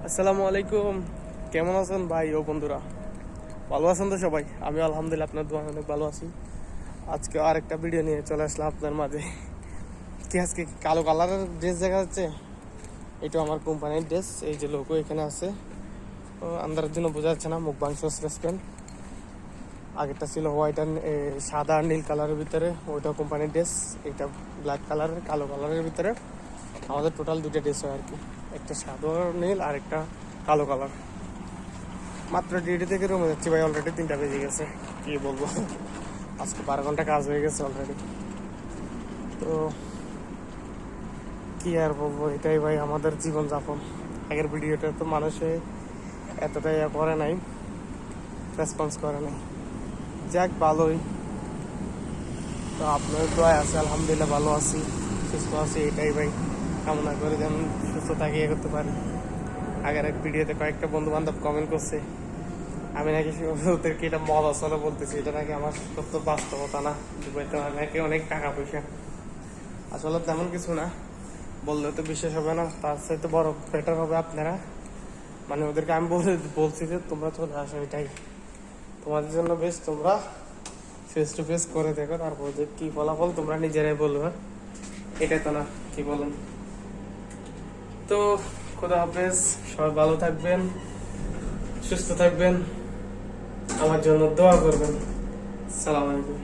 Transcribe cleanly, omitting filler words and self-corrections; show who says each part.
Speaker 1: আসসালামু আলাইকুম। কেমন আছেন ভাই ও বন্ধুরা? ভালো আছেন তো সবাই? আমি আলহামদুলিল্লাহ আপনার দোয়া অনেক ভালো আছি। আজকে আরেকটা ভিডিও নিয়ে চলে আসলাম আপনার মাঝে। আজকে কালো কালারের ড্রেস দেখা যাচ্ছে, এটা আমার কোম্পানির ড্রেস। এই যে লোগো এখানে আছে, আন্দারের জন্য বোঝা যাচ্ছে না। মুখ বাংশস রেস্টুরেন্ট, আগেরটা ছিল হোয়াইট আর সাদা আর নীল কালারের ভিতরে, ওইটা কোম্পানির ড্রেস। এটা ব্ল্যাক কালারের কালো কালারের ভিতরে। আমাদের টোটাল দুটো ড্রেস হয় আর কি, একটা সাদা নীল আর একটা কালো কালার। মাত্র ডিউটি থেকে রুমে যাচ্ছি ভাই, অলরেডি 3টা বেজে গেছে। কি বলবো, আজকে 12 ঘন্টা কাজ হয়ে গেছে অলরেডি। তো কি আর বলবো, এটাই ভাই আমাদের জীবনযাপন। আগের ভিডিওটা তো মানুষে এতটাই করে নাই, রেসপন্স করে নাই। যাক, ভালোই। তো আপনার দোয়া আছে, আলহামদুলিল্লাহ ভালো আছি, সুস্থ আছি। এটাই ভাই কামনা করে যেন সুস্থ থাকি, এ করতে পারি। আগের এক ভিডিওতে কয়েকটা বন্ধু বান্ধব কমেন্ট করছে আমি নাকি ওদেরকে এটা মদ আসলে বলতেছি, এটা নাকি আমার সত্য বাস্তবতা না, দুবাইতে নাকি অনেক টাকা পয়সা। আসলে তেমন কিছু না, বললে তো বিশ্বাস হবে না। তার সাথে বড় বেটার হবে আপনারা, মানে ওদেরকে আমি বলছি যে তোমরা চলে আসো, এটাই তোমাদের জন্য বেশ। তোমরা ফেস টু ফেস করে দেখো, তারপর যে কি ফলাফল তোমরা নিজেরাই বলবে। এটাই তো না, কি বলেন? তো খোদা হাফেজ, সবাই ভালো থাকবেন, সুস্থ থাকবেন, আমার জন্য দোয়া করবেন। সালাম আলাইকুম।